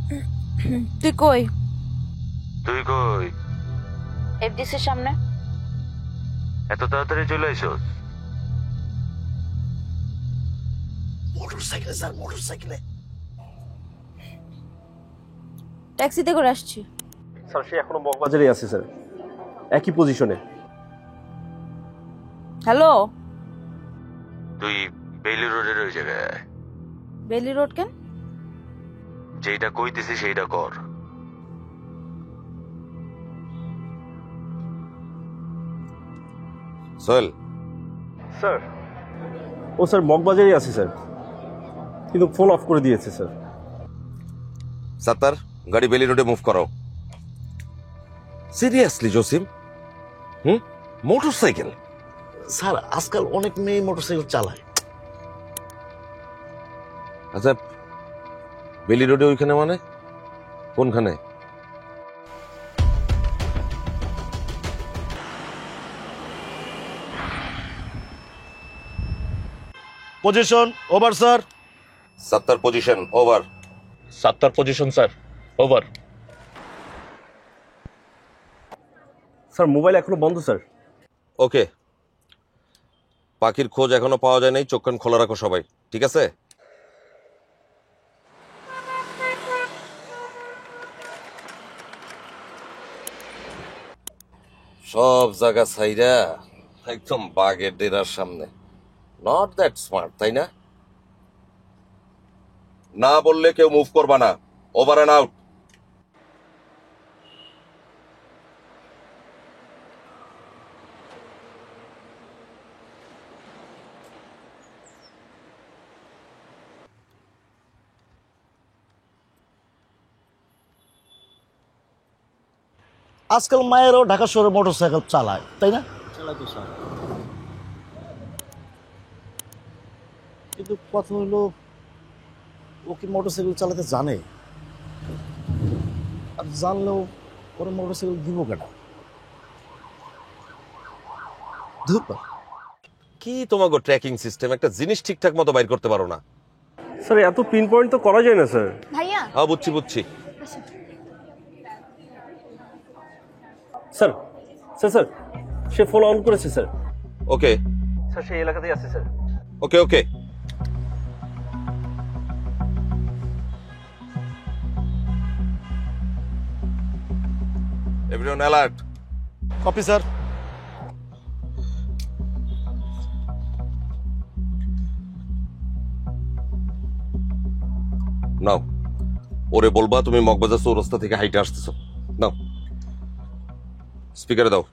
তুই কই? তুই কই? এফডিসির সামনে। এত তাড়াতাড়ি চলে আইছস? মোটরসাইকেলে স্যার, মোটরসাইকেলে। ট্যাক্সিতে করে আসছি। স্যার সে এখনো মগবাজারেই আছে স্যার, একই পজিশনে। হ্যালো, তুই বেইলি রোডের ওই জায়গায়। বেলি রোড কেন? যেটা কইতেছি সেইটা কর। সোহেল। স্যার ও স্যার মগবাজারেই আছে স্যার, কিন্তু ফোন অফ করে দিয়েছে স্যার। সাত্তার, গাড়ি বেলি রোডে মুভ করো। সিরিয়াসলি জসিম? মোটরসাইকেল? স্যার আজকাল অনেক মেয়ে মোটরসাইকেল চালায়। আচ্ছা, বেলি রোডে ওইখানে মানে কোনখানে? Position over sir. Sattar position over. Sattar position sir, over. Sir mobile এখনো বন্ধ স্যার। ওকে, পাখির খোঁজ এখনো পাওয়া যায় নাই, চোখ কান খোলা রাখো সবাই, ঠিক আছে? সব জায়গা ছাইরা একদম বাঘের ডেরার সামনে। নট দ্যাট স্মার্ট, তাই না? না বললে কেউ মুভ করবা না। Over and out. আজকাল মায়েরও ঢাকা শহরে মোটরসাইকেল চালায়, তাই না? চালাই তো স্যার। কিন্তু কথা হলো, ও কি মোটরসাইকেল চালাতে জানে? আর জানলেও ওরা মোটরসাইকেল দিব কেন? ধুর। কি তোমাকে ট্র্যাকিং সিস্টেম, একটা জিনিস ঠিকঠাক মতো বাইর করতে পারো না। স্যার এত পিন পয়েন্ট তো করা যায় না স্যার। ভাইয়া, হ্যাঁ বুঝছি বুঝছি। স্যার স্যার স্যার সে ফোন অন করেছে স্যার। ওকে স্যার সেই এলাকাতেই আছে sir. Okay okay. Everyone alert. Copy sir. নাও, ওরে বলবা তুমি মগবাজার চৌরাস্তা থেকে হাইটে আসতেছো। নাও, স্পিকারে দাও।